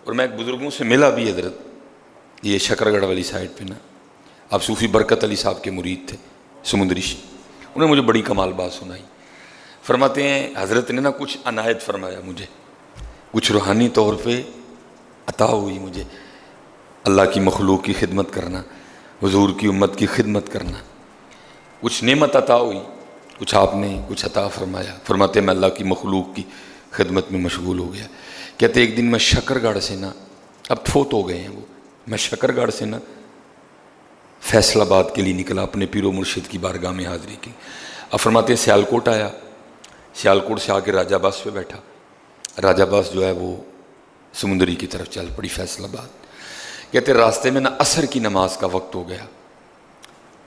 اور میں ایک بزرگوں سے ملا بھی حضرت، یہ شکرگڑھ والی سائڈ پہ نا، آپ صوفی برکت علی صاحب کے مرید تھے سمندری، انہوں نے مجھے بڑی کمال بات سنائی۔ فرماتے ہیں حضرت نے نا کچھ عنایت فرمایا مجھے، کچھ روحانی طور پہ عطا ہوئی مجھے، اللہ کی مخلوق کی خدمت کرنا، حضور کی امت کی خدمت کرنا، کچھ نعمت عطا ہوئی، کچھ آپ نے کچھ عطا فرمایا۔ فرماتے ہیں میں اللہ کی مخلوق کی خدمت میں مشغول ہو گیا۔ کہتے ایک دن میں شکرگڑھ سے نا، اب فوت ہو گئے ہیں وہ، میں شکرگڑھ سے نا فیصل آباد کے لیے نکلا اپنے پیر و مرشد کی بارگاہ میں حاضری کی۔ اب فرماتے ہیں سیالکوٹ آیا، سیالکوٹ سے آ کے راجہ باس پہ بیٹھا، راجہ باس جو ہے وہ سمندری کی طرف چل پڑی فیصل آباد۔ کہتے راستے میں نا عصر کی نماز کا وقت ہو گیا،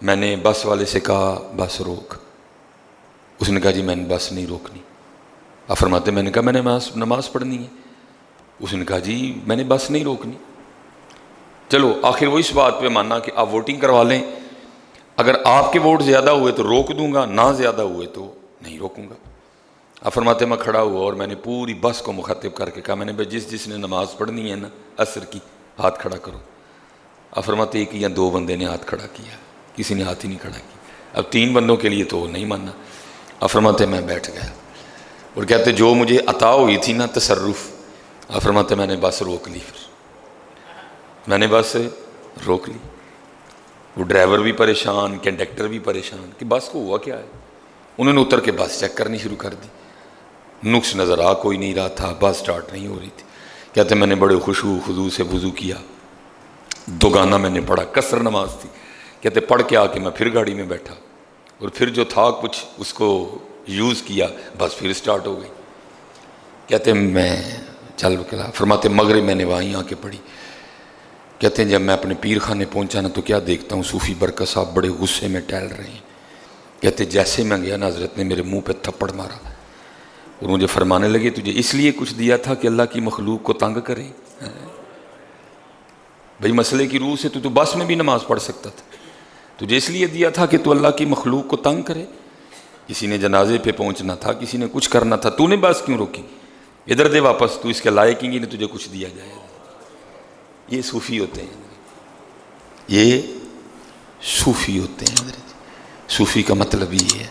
میں نے بس والے سے کہا بس روک، اس نے کہا جی میں نے بس نہیں روکنی۔ اب فرماتے میں نے کہا میں نے نماز پڑھنی ہے، اس نے کہا جی میں نے بس نہیں روکنی۔ چلو آخر وہ اس بات پہ مانا کہ آپ ووٹنگ کروا لیں، اگر آپ کے ووٹ زیادہ ہوئے تو روک دوں گا، نہ زیادہ ہوئے تو نہیں روکوں گا۔ اب فرماتے میں کھڑا ہوا اور میں نے پوری بس کو مخاطب کر کے کہا، میں نے بھائی جس نے نماز پڑھنی ہے نا عصر کی، ہاتھ کھڑا کرو۔ اب فرماتے ایک یا دو بندے نے ہاتھ کھڑا کیا، کسی نے ہاتھ ہی نہیں کھڑا کیا۔ اب 3 بندوں کے لیے تو نہیں ماننا۔ اب فرماتے میں بیٹھ گیا اور کہتے جو مجھے عطا ہوئی تھی نا تصرف، اب فرماتے میں نے بس روک لی، پھر میں نے بس روک لی۔ وہ ڈرائیور بھی پریشان، کنڈکٹر بھی پریشان کہ بس کو ہوا کیا ہے۔ انہوں نے اتر کے بس چیک کرنی شروع کر دی، نقص نظر آ کوئی نہیں رہا تھا، بس سٹارٹ نہیں ہو رہی تھی۔ کہتے میں نے بڑے خشوع خضوع سے وضو کیا، 2 گانا میں نے پڑھا، قصر نماز تھی۔ کہتے پڑھ کے آ کے میں پھر گاڑی میں بیٹھا اور پھر جو تھا کچھ اس کو یوز کیا، بس پھر سٹارٹ ہو گئی۔ کہتے میں چل نکلا۔ فرماتے مغرب میں نے وہیں آ کے پڑھی۔ کہتے ہیں جب میں اپنے پیر خانے پہنچا نا تو کیا دیکھتا ہوں صوفی برکت صاحب بڑے غصے میں ٹہل رہے ہیں۔ کہتے جیسے میں گیا نا حضرت نے میرے منہ پہ تھپڑ مارا اور مجھے فرمانے لگے تجھے اس لیے کچھ دیا تھا کہ اللہ کی مخلوق کو تنگ کرے؟ بھئی مسئلے کی روح سے تو بس میں بھی نماز پڑھ سکتا تھا، تجھے اس لیے دیا تھا کہ تو اللہ کی مخلوق کو تنگ کرے؟ کسی نے جنازے پہ پہنچنا تھا، کسی نے کچھ کرنا تھا، تو نے بس کیوں روکی؟ ادھر دے واپس، تو اس کے لائق ہی نہیں تجھے کچھ دیا جائے۔ یہ صوفی ہوتے ہیں، یہ صوفی ہوتے ہیں حضرت۔ صوفی کا مطلب یہ ہے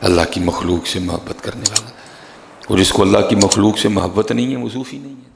اللہ کی مخلوق سے محبت کرنے والا، اور جس کو اللہ کی مخلوق سے محبت نہیں ہے وہ صوفی نہیں ہے۔